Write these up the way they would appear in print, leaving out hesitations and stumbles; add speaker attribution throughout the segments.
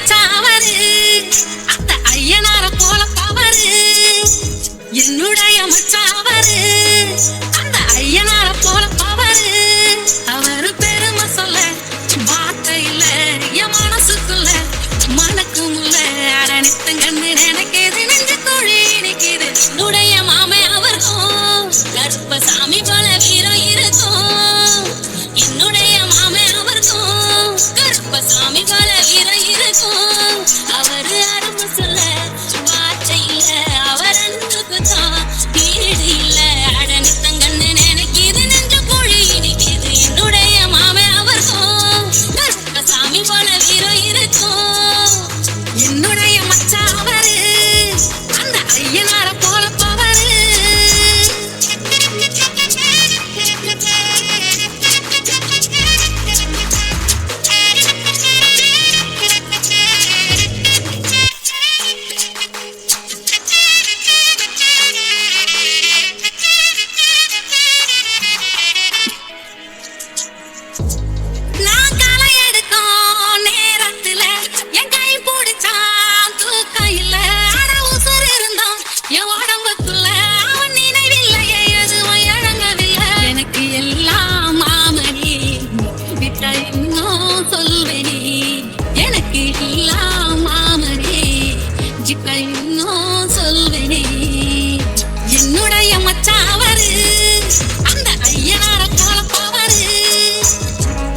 Speaker 1: மச்சாவரு அந்த ஐயனார போல பவரு என்னுடைய மச்சாவரு அந்த ஐயனார போல பவரு அவரு பெருமை சொல்ல வார்த்தை இல்ல என் மனசுக்குள்ள மனக்கும் இல்ல அடனித்தங்கன்னு நினைக்கிது நெஞ்சு குழி நினைக்கிது என்னுடைய மாமே அவருக்கும் கருப்பசாமி போல வீரம் இருக்கும் என்னுடைய மாமே அவருக்கும் கருப்பசாமி போல வீரம் இருக்கும் அவரு அருமை சொல்ல வார்த்தை இல்ல அவர் அன்புக்கு தான் வீடு இல்ல அடனித்தங்கன்னு நினைக்கிது நெஞ்சு குழி நினைக்கிது என்னுடைய மாமே அவருக்கும் கருப்பசாமி போல வீரம் இருக்கும் என்னுடைய மச்சாவரு அந்த ஐயனார போல பவரு நான் களை எடுக்கும் நேரத்துல என் கை பிடிச்சான் தூக்கம் இல்ல அட உசுர் இருந்தோம் என் உடம்புக்குள்ள அவன் நினைவில்லையே எதுவும் இழங்கவில்லை எனக்கு எல்லாம் மாமணி விட்ட இன்னும் சொல்வேனி எனக்கு எல்லாம் மாமணி விட்ட இன்னும் சொல்வேனி என்னுடைய மச்சாவரு அந்த ஐயனார போல பவரு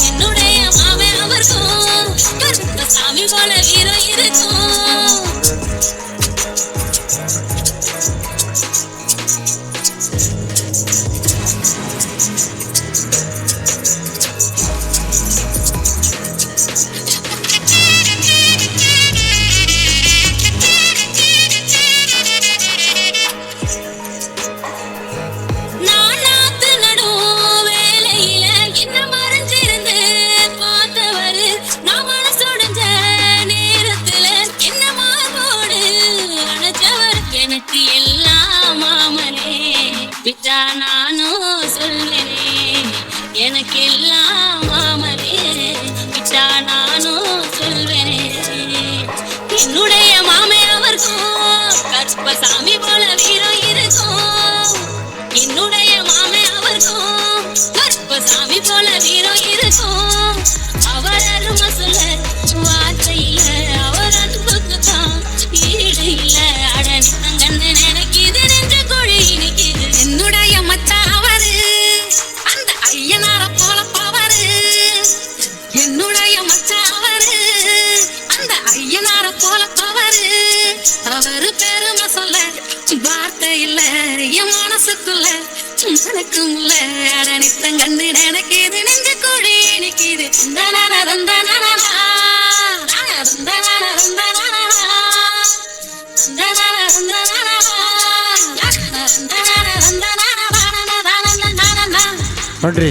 Speaker 1: என்னுடைய மாமே அவருக்கும் கருப்பசாமி போல வீரம் இருக்கும் நானாத்து நடும் வேலையில என்ன மறைஞ்சிருந்து பார்த்தவரு நான் மனசுடைஞ்ச நேரத்துல என்ன மார்போடு அணைச்சவர் எனக்கு எல்லாம் மாமனே விட்டா நானும் சொல்வேனே எனக்கு எல்லாம் மாமனே விட்டா நானும் சொல்வேனே என்னுடைய மாமே அவருக்கும் கருப்பசாமி போல வீரம் இருக்கும் என்னுடைய மாமே அவருக்கும் கருப்பசாமி போல வீரம் இருக்கும் அவர் அருமை சொல்ல வார்த்தை இல்ல அவர் அன்புக்கு தான் ஈடு இல்ல அடனித்தங்கன்னு நினைக்கிது நெஞ்சு குழி நினைக்கிது என்னுடைய மச்சாவரு அந்த ஐயனார போல பவரு என்னுடைய மச்சாவரு அந்த ஐயனார போல பவரு அவரு பெருமை சொல்ல வார்த்தை இல்ல என் மனசுக்குள்ள மனக்கும் இல்ல அடனித்தங்கன்னு நினைக்கிது நெஞ்சு குழி நினைக்கிது
Speaker 2: நன்றி.